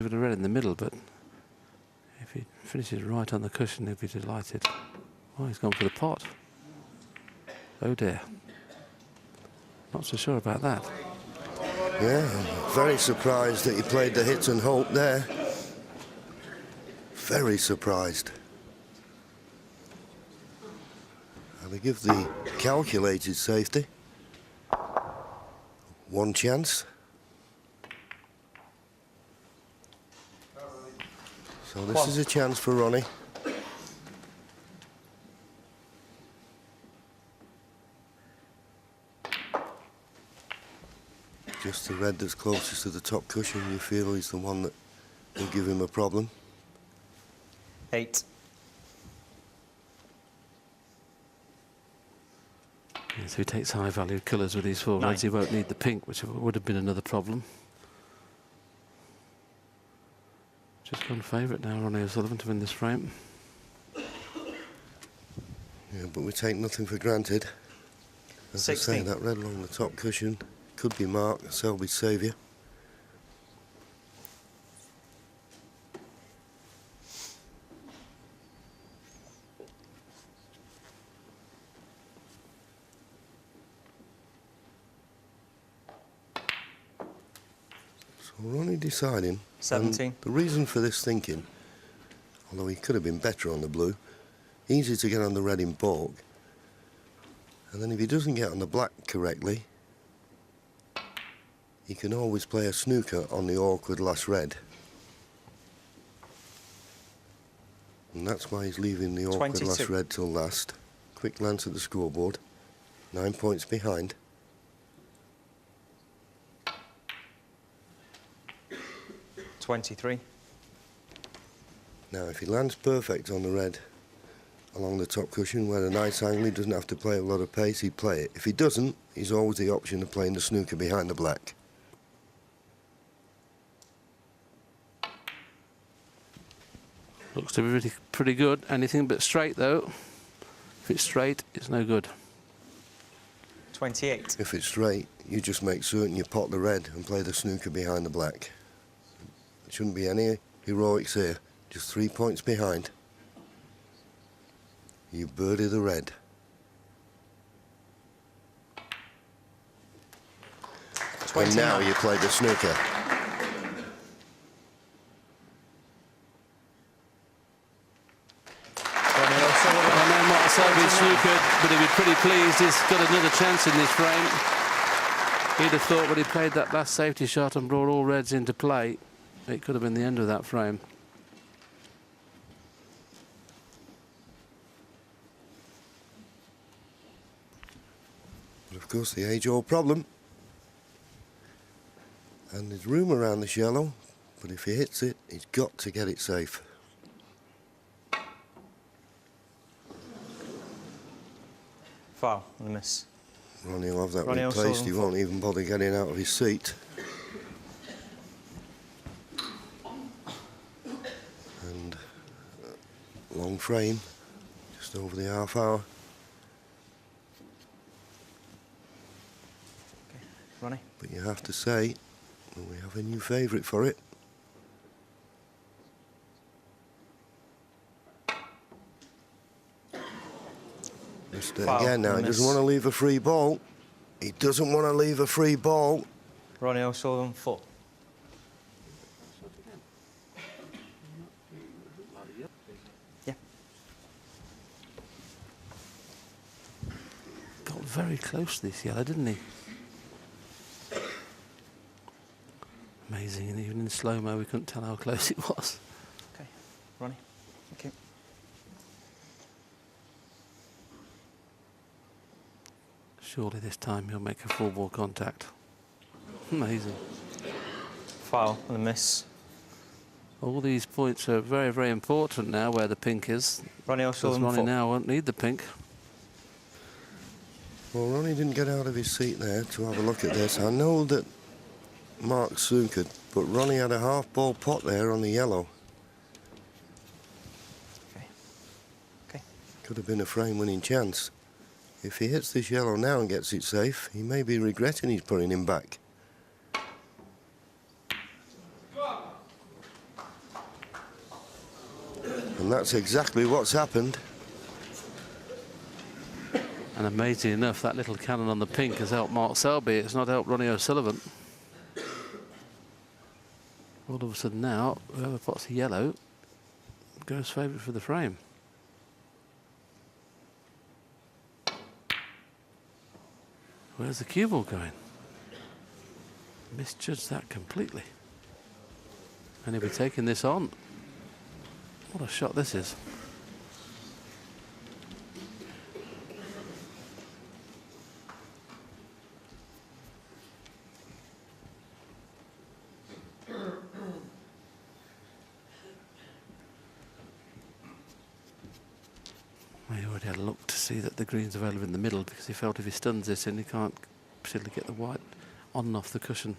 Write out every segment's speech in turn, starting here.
With a red in the middle, but if he finishes right on the cushion, he'll be delighted. Oh, he's gone for the pot. Oh dear. Not so sure about that. Yeah, I'm very surprised that he played the hit and hope there. Very surprised. And they give the calculated safety one chance. So this is a chance for Ronnie. Just the red that's closest to the top cushion, you feel is the one that will give him a problem. 8. Yeah, so he takes high value colours with these 4 reds. He won't need the pink, which would have been another problem. Just gone favourite now, Ronnie O'Sullivan, to win this frame. Yeah, but we take nothing for granted. As 16. I say, that red along the top cushion could be Mark Selby's saviour. So Ronnie deciding. 17. And the reason for this thinking, although he could have been better on the blue, easy to get on the red in baulk. And then if he doesn't get on the black correctly, he can always play a snooker on the awkward last red. And that's why he's leaving the awkward 22. last red till last. Quick glance at the scoreboard. 9 points behind. $23. Now, if he lands perfect on the red along the top cushion where a nice angle, he doesn't have to play a lot of pace, he'd play it. If he doesn't, he's always the option of playing the snooker behind the black. Looks to be really pretty good. Anything but straight, though. If it's straight, it's no good. 28. If it's straight, you just make certain you pot the red and play the snooker behind the black. There shouldn't be any heroics here. Just 3 points behind. You birdie the red. And now you play the snooker. Selby snookered, but he'd be pretty pleased. He's got another chance in this frame. He'd have thought when he played that last safety shot and brought all reds into play, it could have been the end of that frame. But of course, the age-old problem. And there's room around this yellow, but if he hits it, he's got to get it safe. Foul and a miss. Ronnie will have that Ronnie replaced. He won't even bother getting out of his seat. And long frame, just over the half hour. Okay, Ronnie. But you have to say, well, we have a new favourite for it. Just again now, he doesn't want to leave a free ball. He doesn't want to leave a free ball. Ronnie O'Sullivan, 4. Yeah. Got very close to this yellow, didn't he? Amazing, and even in slow-mo we couldn't tell how close it was. Okay, Ronnie. Thank you. Surely this time he'll make a full ball contact. Amazing. Foul and a miss. All these points are very, very important now where the pink is. Ronnie Because O'Sullivan, Ronnie 4. now won't need the pink. Well, Ronnie didn't get out of his seat there to have a look at this. I know that Mark snookered, but Ronnie had a half ball pot there on the yellow. Okay. Okay. Could have been a frame-winning chance. If he hits this yellow now and gets it safe, he may be regretting he's putting him back. And that's exactly what's happened. And amazing enough, that little cannon on the pink has helped Mark Selby. It's not helped Ronnie O'Sullivan. All of a sudden now, whoever pots the yellow goes favourite for the frame. Where's the cue ball going? Misjudged that completely. And he'll be taking this on. What a shot this is. He already had a look to see that the green's available in the middle, because he felt if he stuns this in, he can't particularly get the white on and off the cushion.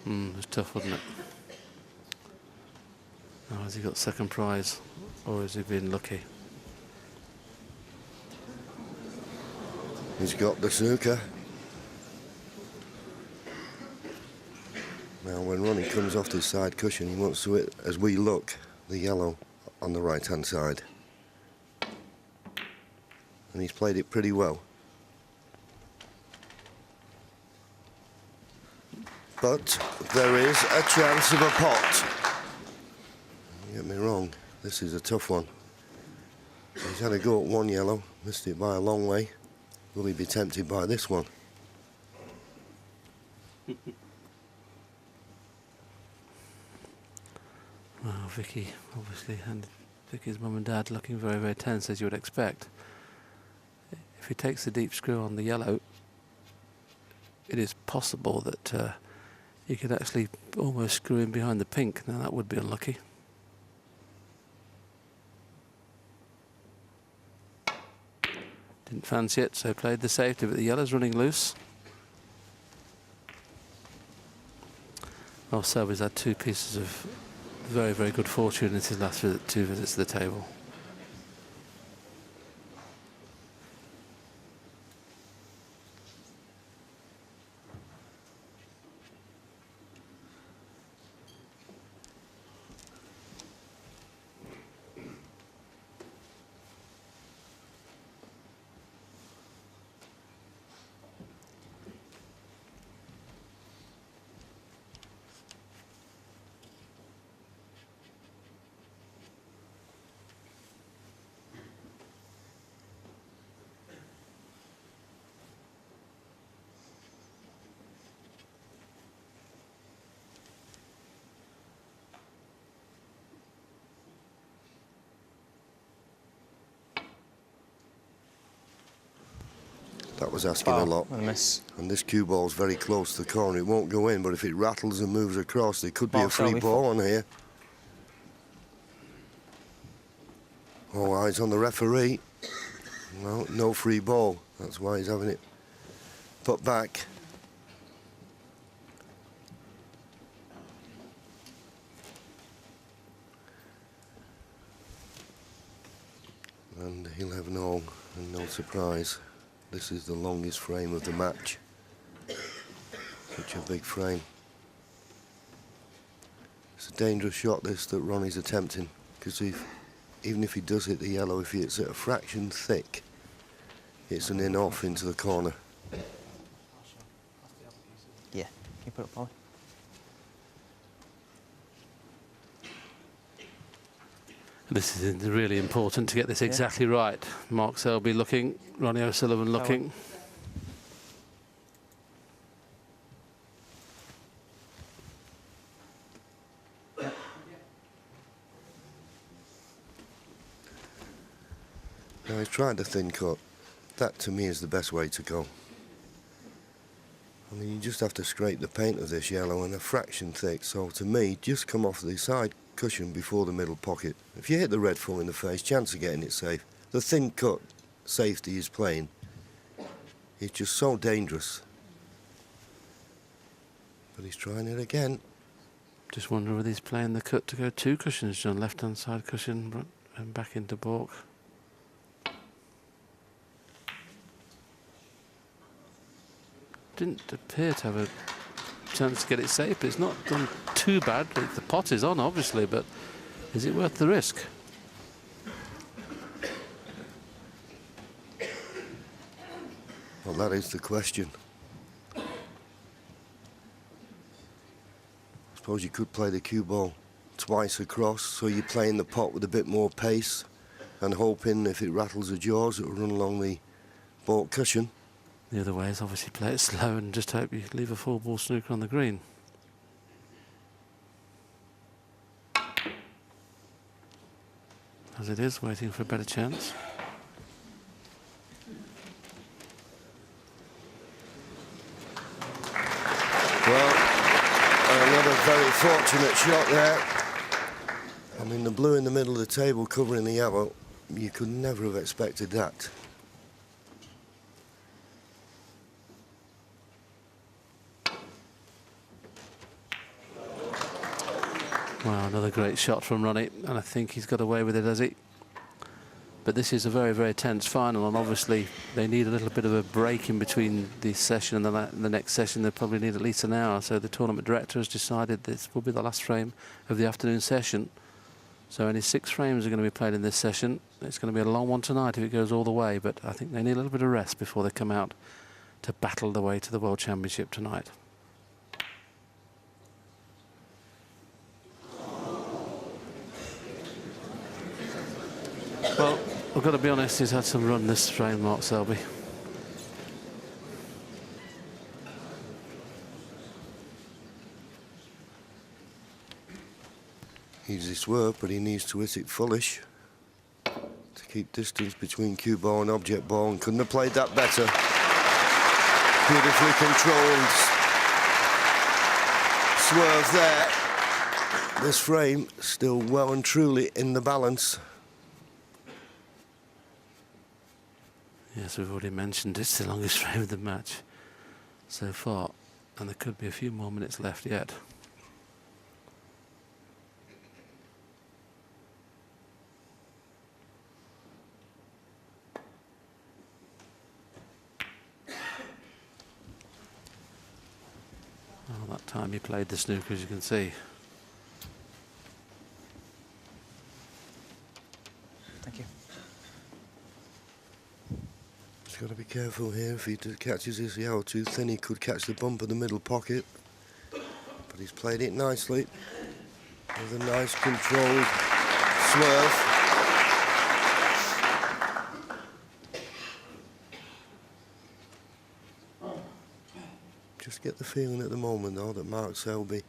It was tough, wasn't it? Now, has he got second prize, or has he been lucky? He's got the snooker. Now, when Ronnie comes off this side cushion, he wants to hit, as we look, the yellow on the right-hand side. And he's played it pretty well. But there is a chance of a pot. Don't get me wrong, this is a tough one. He's had a go at one yellow, missed it by a long way. Will he be tempted by this one? Well, Vicky, obviously, and Vicky's mum and dad looking very, very tense, as you would expect. If he takes the deep screw on the yellow, it is possible that he could actually almost screw in behind the pink. Now, that would be unlucky. Didn't fancy it, so played the safety, but the yellow's running loose. Well, Selby's had two pieces of very, very good fortune in his last two visits to the table. That was asking a lot. And a miss. And this cue ball's very close to the corner. It won't go in, but if it rattles and moves across, there could be Mark a free Selby ball on here. All eyes on the referee. No, no free ball. That's why he's having it put back. And he'll have no surprise. This is the longest frame of the match. Such a big frame. It's a dangerous shot, this, that Ronnie's attempting, because even if he does hit the yellow, if he hits it a fraction thick, it's an in-off into the corner. Yeah, can you put it up, Polly? This is really important to get this exactly right. Mark Selby looking, Ronnie O'Sullivan looking. Now he's tried the thin cut. That to me is the best way to go. I mean, you just have to scrape the paint of this yellow and a fraction thick. So to me, just come off the side cushion before the middle pocket. If you hit the red full in the face, chance of getting it safe. The thin cut safety he's playing is just so dangerous. But he's trying it again. Just wondering whether he's playing the cut to go two cushions, John. Left-hand side cushion and back into baulk. didn't appear to have a chance to get it safe, but it's not done too bad. The pot is on, obviously, but is it worth the risk? Well, that is the question. I suppose you could play the cue ball twice across, so you're playing the pot with a bit more pace and hoping if it rattles the jaws it will run along the baulk cushion. The other way is obviously play it slow and just hope you leave a full ball snooker on the green. As it is, waiting for a better chance. Well, another very fortunate shot there. I mean, the blue in the middle of the table covering the yellow, you could never have expected that. Wow, another great shot from Ronnie, and I think he's got away with it, has he? But this is a very, very tense final, and obviously they need a little bit of a break in between this session and the next session. They probably need at least an hour. So the tournament director has decided this will be the last frame of the afternoon session. So only 6 frames are going to be played in this session. It's going to be a long one tonight if it goes all the way, but I think they need a little bit of rest before they come out to battle the way to the World Championship tonight. Well, I've got to be honest, he's had some run this frame, Mark Selby. Easy swerve, but he needs to hit it fullish to keep distance between cue ball and object ball, and couldn't have played that better. Beautifully controlled swerve there. This frame still well and truly in the balance. Yes, we've already mentioned it's the longest frame of the match so far, and there could be a few more minutes left yet. Well, that time he played the snooker, as you can see. Thank you. He's got to be careful here. If he catches his yellow too thin, he could catch the bump of the middle pocket. But he's played it nicely with a nice controlled swerve. Just get the feeling at the moment, though, that Mark Selby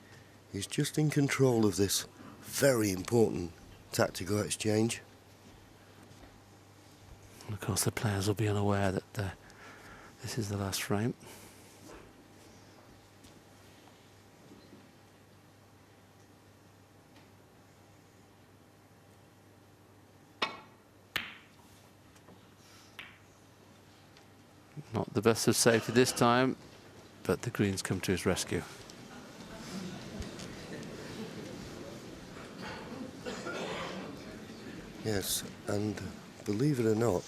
is just in control of this very important tactical exchange. And of course, the players will be unaware that this is the last frame. Not the best of safety this time, but the greens come to his rescue. Yes, and believe it or not,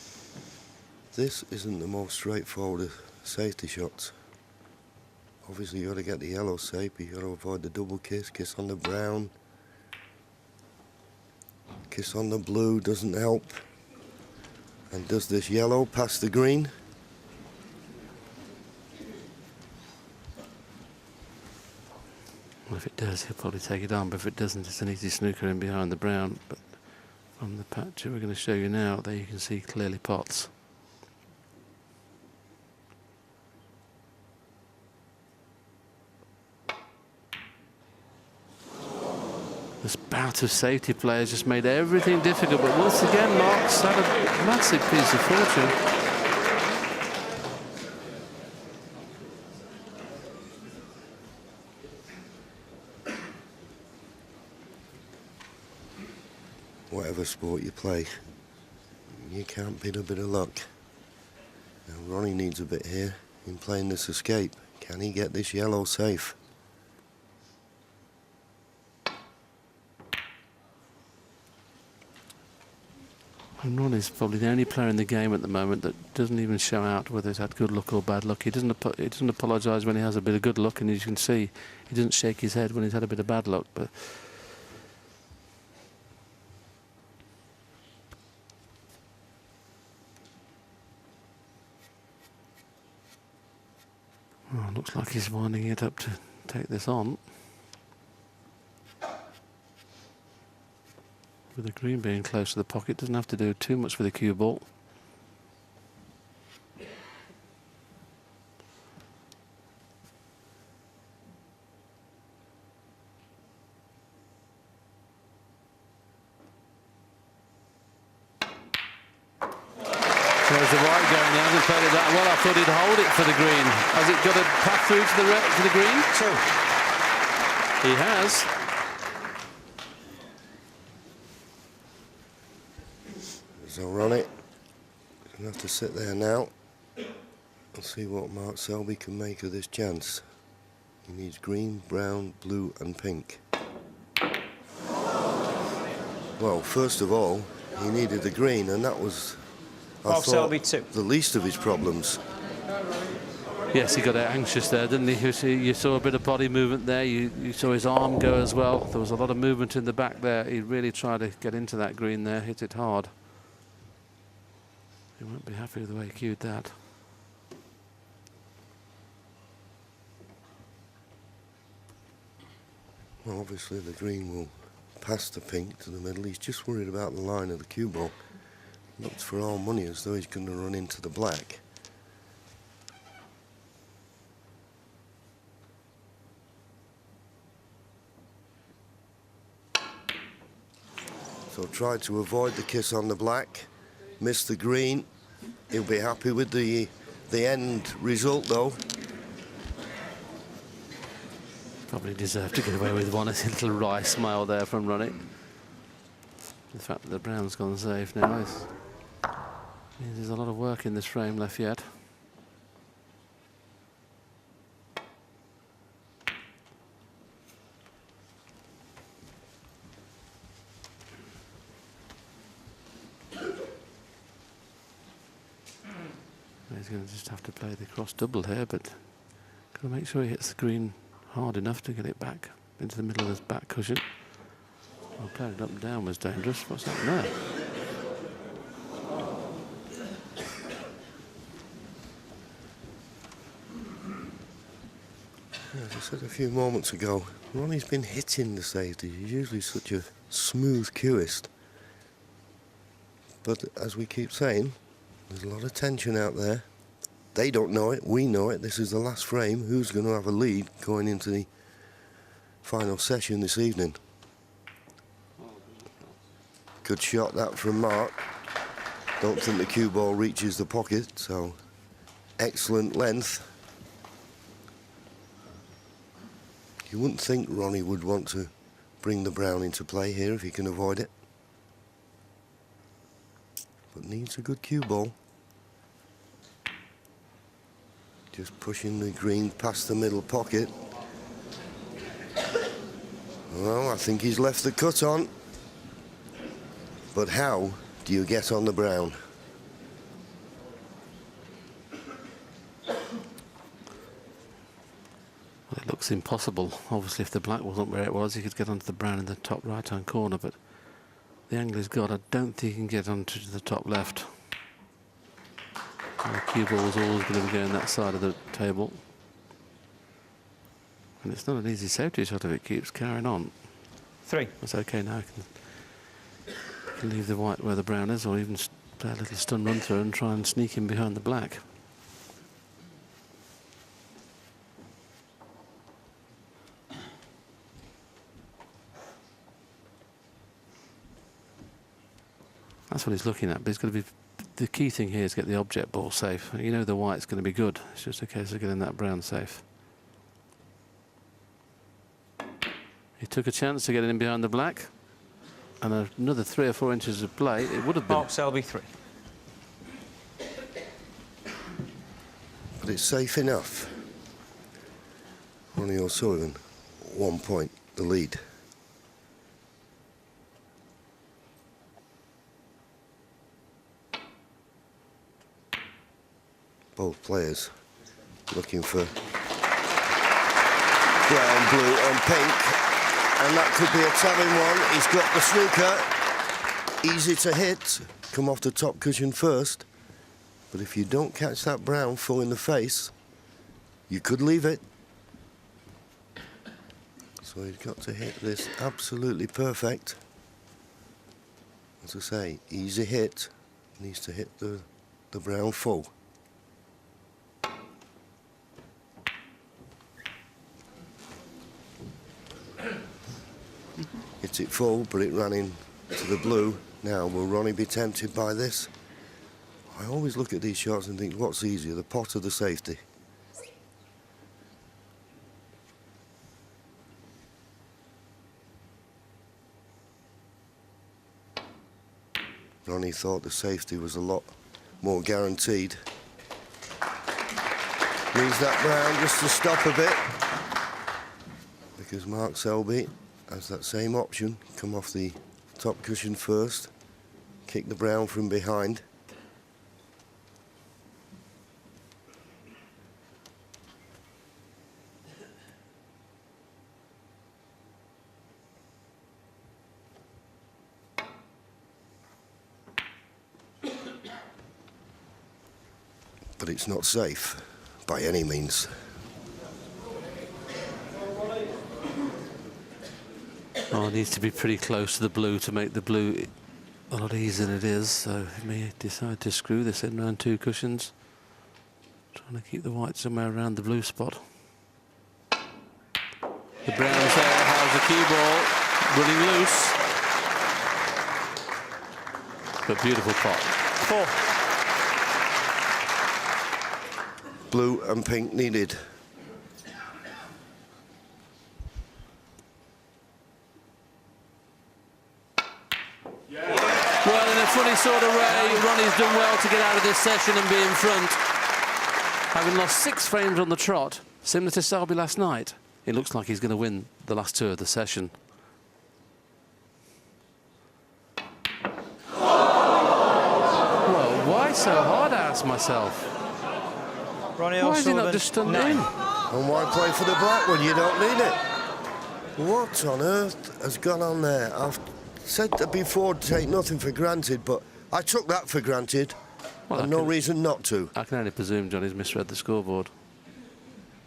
this isn't the most straightforward of safety shots. Obviously, you got to get the yellow safe, but you got to avoid the double kiss. Kiss on the brown, kiss on the blue doesn't help. And does this yellow pass the green? Well, if it does, he'll probably take it on, but if it doesn't, it's an easy snooker in behind the brown. But from the picture we're going to show you now, there you can see clearly pots. This bout of safety players just made everything difficult, but once again, Mark's had a massive piece of fortune. Whatever sport you play, you can't beat a bit of luck. Now, Ronnie needs a bit here in playing this escape. Can he get this yellow safe? And Ronnie's probably the only player in the game at the moment that doesn't even show out whether he's had good luck or bad luck. He doesn't apologise when he has a bit of good luck, and as you can see, he doesn't shake his head when he's had a bit of bad luck. But oh, looks like he's winding it up to take this on. With the green being close to the pocket, doesn't have to do too much for the cue ball. There's the white going. He hasn't played it that well. I thought he'd hold it for the green. Has it got a path through to the green? Two. He has. So Ronnie gonna have to sit there now and see what Mark Selby can make of this chance. He needs green, brown, blue and pink. Well, first of all, he needed the green, and that was, I thought, Selby, two. the least of his problems. Yes, he got anxious there, didn't he? You saw a bit of body movement there. You saw his arm go as well. There was a lot of movement in the back there. He really tried to get into that green there, hit it hard. He won't be happy with the way he cued that. Well, obviously the green will pass the pink to the middle. He's just worried about the line of the cue ball. Looks for all money as though he's going to run into the black. So tried to avoid the kiss on the black, missed the green. He'll be happy with the end result though. Probably deserved to get away with one. A little wry smile there from Ronnie. The fact that the brown's gone safe now means there's a lot of work in this frame left yet. He's going to just have to play the cross double here, but got to make sure he hits the green hard enough to get it back into the middle of his back cushion. Well, playing it up and down was dangerous. What's happened there? As I said a few moments ago, Ronnie's been hitting the safety. He's usually such a smooth cueist. But as we keep saying, there's a lot of tension out there. They don't know it, we know it. This is the last frame. Who's going to have a lead going into the final session this evening? Good shot that from Mark. Don't think the cue ball reaches the pocket, so excellent length. You wouldn't think Ronnie would want to bring the brown into play here if he can avoid it. But needs a good cue ball. Just pushing the green past the middle pocket. Well, I think he's left the cut on. But how do you get on the brown? Well, it looks impossible. Obviously, if the black wasn't where it was, he could get onto the brown in the top right-hand corner, but the angle he's got, I don't think he can get onto the top left. And the cue ball is always going to be going that side of the table. And it's not an easy safety shot if it keeps carrying on. Three. That's okay now. You can leave the white where the brown is, or even play a little stun run through and try and sneak in behind the black. That's what he's looking at, but it's going to be the key thing here is to get the object ball safe. You know the white's going to be good. It's just a case of getting that brown safe. He took a chance to get in behind the black, and another 3 or 4 inches of play, it would have been. Mark Selby, three. But it's safe enough. Ronnie O'Sullivan, 1 point, the lead. Both players looking for brown, blue and pink. And that could be a telling one. He's got the snooker. Easy to hit. Come off the top cushion first. But if you don't catch that brown full in the face, you could leave it. So he's got to hit this absolutely perfect. As I say, easy hit. Needs to hit the brown full. Hit it full, but it ran into the blue. Now, will Ronnie be tempted by this? I always look at these shots and think, what's easier, the pot or the safety? Ronnie thought the safety was a lot more guaranteed. Needs that brown just to stop a bit. Because Mark Selby has that same option. Come off the top cushion first. Kick the brown from behind. But it's not safe by any means. Oh, it needs to be pretty close to the blue to make the blue a lot easier than it is. So he may decide to screw this in around 2 cushions. Trying to keep the white somewhere around the blue spot. The brown's there, how's the cue ball running loose. But beautiful pot. 4. Blue and pink needed. Well, in a funny sort of way, Ronnie's done well to get out of this session and be in front. Having lost 6 frames on the trot, similar to Selby last night, it looks like he's going to win the last 2 of the session. Well, why so hard, I ask myself. Ronnie Why is he not O'Sullivan, just stunned 9. in? And why play for the black when you don't need it? What on earth has gone on there? I've said that before, take nothing for granted, but I took that for granted. Well, and no reason not to. I can only presume Johnny's misread the scoreboard.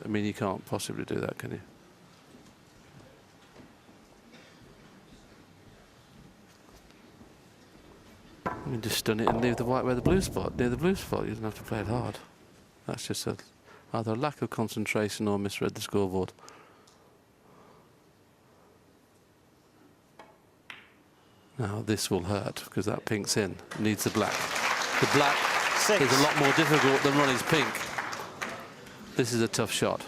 I mean, you can't possibly do that, can you? I mean, just stun it and leave the white where the blue spot, near the blue spot. You don't have to play it hard. That's just either a lack of concentration or misread the scoreboard. Now this will hurt because that pink's in. It needs the black. The black 6. is a lot more difficult than Ronnie's pink. This is a tough shot.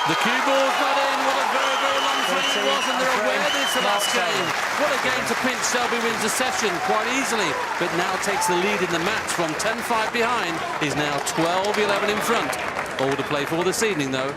The cue ball's not in. What a very, very long frame it was, and they're aware this the last game. What a game to pinch. Selby wins the session quite easily, but now takes the lead in the match from 10-5 behind. He's now 12-11 in front. All to play for this evening, though.